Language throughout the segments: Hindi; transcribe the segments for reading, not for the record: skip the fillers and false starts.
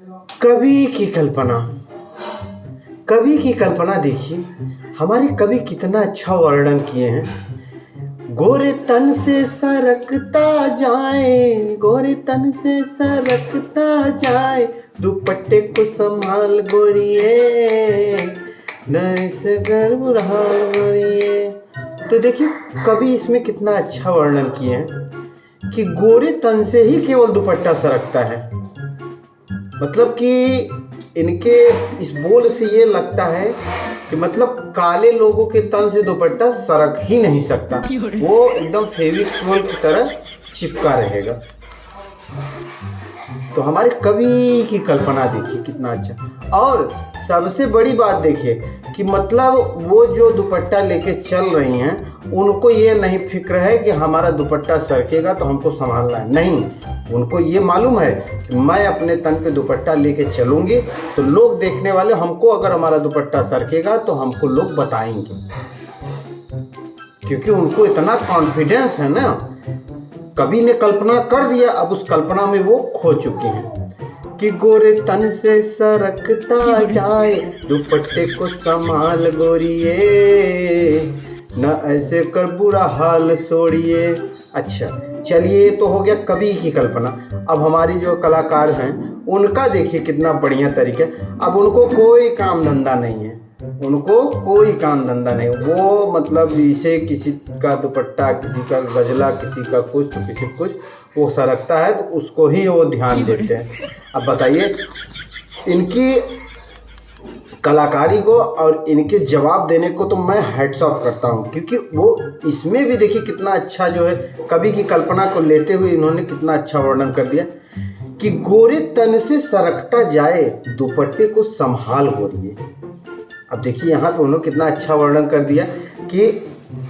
कवि की कल्पना। कवि की कल्पना देखिए, हमारे कवि कितना अच्छा वर्णन किए हैं। गोरे तन से सरकता जाए, गोरे तन से सरकता जाए, दुपट्टे को संभाल गोरिए, नए से घर बुढ़ाल गोरिए। तो देखिए कवि इसमें कितना अच्छा वर्णन किए हैं कि गोरे तन से ही केवल दुपट्टा सरकता है। मतलब कि इनके इस बोल से ये लगता है कि मतलब काले लोगों के तन से दुपट्टा सरक ही नहीं सकता, वो एकदम फेविकोल की तरह चिपका रहेगा। तो हमारे कवि की कल्पना देखिए कितना अच्छा। और सबसे बड़ी बात देखिए कि मतलब वो जो दुपट्टा लेके चल रही हैं, उनको ये नहीं फिक्र है कि हमारा दुपट्टा सरकेगा तो हमको संभालना है, नहीं, उनको ये मालूम है कि मैं अपने तन पे दुपट्टा लेके चलूँगी तो लोग देखने वाले हमको, अगर हमारा दुपट्टा सरकेगा तो हमको लोग बताएंगे, क्योंकि उनको इतना कॉन्फिडेंस है ना। कवि ने कल्पना कर दिया, अब उस कल्पना में वो खो चुके हैं कि गोरे तन से सरकता जाए, दुपट्टे को संभाल गोरिए, न ऐसे कर बुरा हाल छोड़िए। अच्छा चलिए, तो हो गया कवि की कल्पना। अब हमारी जो कलाकार हैं उनका देखिए कितना बढ़िया तरीका। अब उनको कोई काम धंधा नहीं है, उनको कोई काम धंधा नहीं, वो मतलब इसे किसी का दुपट्टा, किसी का गजला, किसी का कुछ तो किसी कुछ, वो सरकता है तो उसको ही वो ध्यान देते हैं। अब बताइए इनकी कलाकारी को और इनके जवाब देने को तो मैं हैट्स ऑफ करता हूँ, क्योंकि वो इसमें भी देखिए कितना अच्छा जो है कवि की कल्पना को लेते हुए इन्होंने कितना अच्छा वर्णन कर दिया कि गोरे तन से सरकता जाए, दुपट्टे को संभाल गोरिए। अब देखिए यहाँ पे उन्होंने कितना अच्छा वर्णन कर दिया कि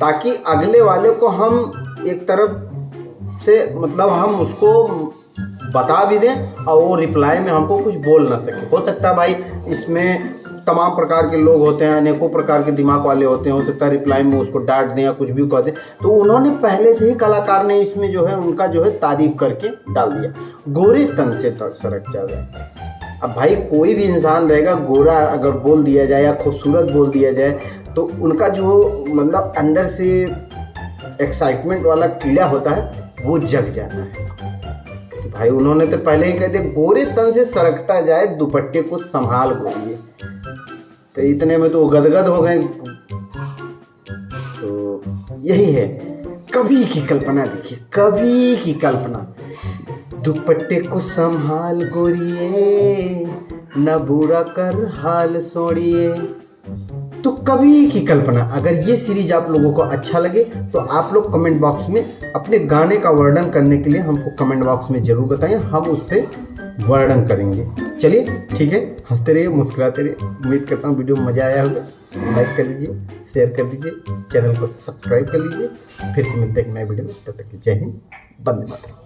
ताकि अगले वाले को हम एक तरफ से मतलब हम उसको बता भी दें और वो रिप्लाई में हमको कुछ बोल ना सके। हो सकता है भाई इसमें तमाम प्रकार के लोग होते हैं, अनेकों प्रकार के दिमाग वाले होते हैं, हो सकता है रिप्लाई में उसको डांट दें या कुछ भी कर दें, तो उन्होंने पहले से ही कलाकार ने इसमें जो है उनका जो है तारीफ करके डाल दिया, गोरे तन से सरक जाए। अब भाई कोई भी इंसान रहेगा, गोरा अगर बोल दिया जाए या खूबसूरत बोल दिया जाए तो उनका जो मतलब अंदर से एक्साइटमेंट वाला कीड़ा होता है वो जग जाता है। तो भाई उन्होंने तो पहले ही कह दिया गोरे तन से सरकता जाए, दुपट्टे को संभाल गोरिए, तो इतने में तो वो गदगद हो गए। तो यही है कवि की कल्पना। देखिए कवि की कल्पना, दुपट्टे को संभाल गोरिए, न बुरा कर हाल छोड़िए। तो कवि की कल्पना, अगर ये सीरीज आप लोगों को अच्छा लगे तो आप लोग कमेंट बॉक्स में अपने गाने का वर्णन करने के लिए हमको कमेंट बॉक्स में जरूर बताएं, हम उस पर वर्णन करेंगे। चलिए ठीक है, हंसते रहिए, मुस्कुराते रहिए। उम्मीद करता हूँ वीडियो में मज़ा आया होगा। लाइक कर दीजिए, शेयर कर दीजिए, चैनल को सब्सक्राइब कर लीजिए। फिर से मिलते हैं एक नए वीडियो में, तब तक जय हिंद, वंदे मातरम।